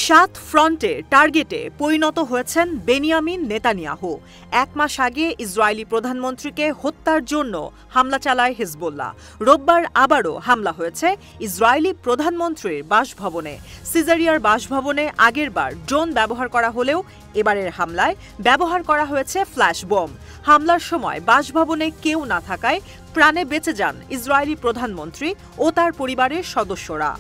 সাত ফ্রন্টে টার্গেটে পরিণত হয়েছেন বেনিয়ামিন নেতানিয়াহু। এক মাস আগে ইসরায়েলি প্রধানমন্ত্রীকে হত্যার জন্য হামলা চালায় হিজবুল্লাহ। রোববার আবারও হামলা হয়েছে ইসরায়েলি প্রধানমন্ত্রীর বাসভবনে। সিজারিয়ার বাসভবনে আগেরবার ড্রোন ব্যবহার করা হলেও এবারের হামলায় ব্যবহার করা হয়েছে ফ্ল্যাশ বোম। হামলার সময় বাসভবনে কেউ না থাকায় প্রাণে বেঁচে যান ইসরায়েলি প্রধানমন্ত্রী ও তার পরিবারের সদস্যরা।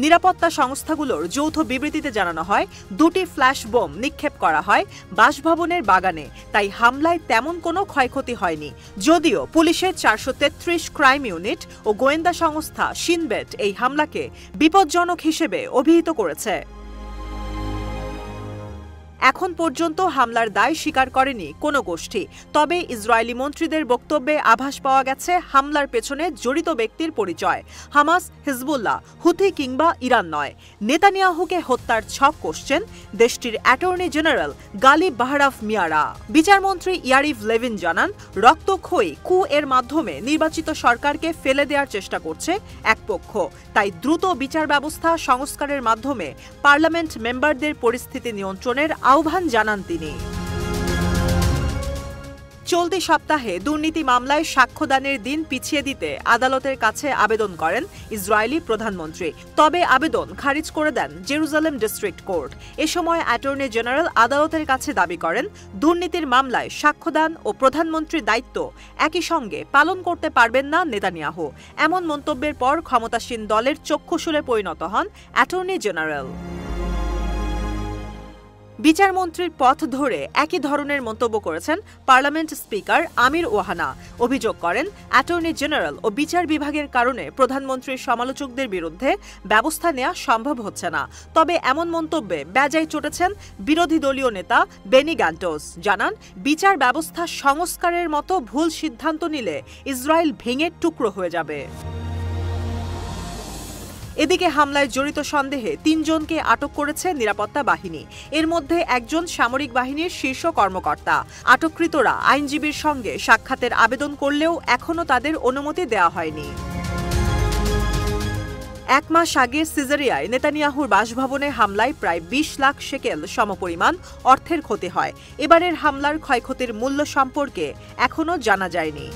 নিরাপত্তা সংস্থাগুলোর যৌথ বিবৃতিতে জানানো হয়, দুটি ফ্ল্যাশ বোম নিক্ষেপ করা হয় বাসভবনের বাগানে, তাই হামলায় তেমন কোনো ক্ষয়ক্ষতি হয়নি। যদিও পুলিশের 433 ক্রাইম ইউনিট ও গোয়েন্দা সংস্থা শিনবেট এই হামলাকে বিপজ্জনক হিসেবে অভিহিত করেছে। এখন পর্যন্ত হামলার দায় স্বীকার করেনি কোনো গোষ্ঠী। তবে ইসরায়েলি মন্ত্রীদের বক্তব্যে আভাস পাওয়া গেছে হামলার পেছনে জড়িত ব্যক্তির পরিচয় হামাস, হিজবুল্লাহ, হুথি কিংবা ইরান নয়। নেতানিয়াহুকে হত্যার ছক কষছেন দেশটির অ্যাটর্নি জেনারেল গালিব বাহরাফ মিয়ারা। বিচারমন্ত্রী ইয়ারিভ লেভিন জানান, রক্তক্ষয়ী কু এর মাধ্যমে নির্বাচিত সরকারকে ফেলে দেওয়ার চেষ্টা করছে এক পক্ষ, তাই দ্রুত বিচার ব্যবস্থা সংস্কারের মাধ্যমে পার্লামেন্ট মেম্বারদের পরিস্থিতি নিয়ন্ত্রণের আহ্বান জানান তিনি। চলতি সপ্তাহে দুর্নীতি মামলায় সাক্ষ্যদানের দিন পিছিয়ে দিতে আদালতের কাছে আবেদন করেন ইসরায়েলি প্রধানমন্ত্রী। তবে আবেদন খারিজ করে দেন জেরুজালেম ডিস্ট্রিক্ট কোর্ট। এ সময় অ্যাটর্নি জেনারেল আদালতের কাছে দাবি করেন, দুর্নীতির মামলায় সাক্ষ্যদান ও প্রধানমন্ত্রীর দায়িত্ব একই সঙ্গে পালন করতে পারবেন না নেতানিয়াহু। এমন মন্তব্যের পর ক্ষমতাসীন দলের চক্ষুশূলে পরিণত হন অ্যাটর্নি জেনারেল। বিচারমন্ত্রীর পথ ধরে একই ধরনের মন্তব্য করেছেন পার্লামেন্ট স্পিকার আমির ওয়াহানা। অভিযোগ করেন, অ্যাটর্নি জেনারেল ও বিচার বিভাগের কারণে প্রধানমন্ত্রীর সমালোচকদের বিরুদ্ধে ব্যবস্থা নেওয়া সম্ভব হচ্ছে না। তবে এমন মন্তব্যে বেজায় চটেছেন বিরোধী দলীয় নেতা বেনি গ্যান্টোস। জানান, বিচার ব্যবস্থা সংস্কারের মতো ভুল সিদ্ধান্ত নিলে ইসরায়েল ভেঙে টুকরো হয়ে যাবে। এদিকে হামলায় জড়িত সন্দেহে 3 জনকে আটক করেছে নিরাপত্তা বাহিনী। এর মধ্যে একজন সামরিক বাহিনীর শীর্ষ কর্মকর্তা। আটককৃতরা আইনজীবীর সঙ্গে সাক্ষাতের আবেদন করলেও এখনও তাদের অনুমতি দেওয়া হয়নি। এক মাস আগে সিজারিয়ায় নেতানিয়াহুর বাসভবনে হামলায় প্রায় 20 লাখ শেকেল সমপরিমাণ অর্থের ক্ষতি হয়। এবারের হামলার ক্ষয়ক্ষতির মূল্য সম্পর্কে এখনও জানা যায়নি।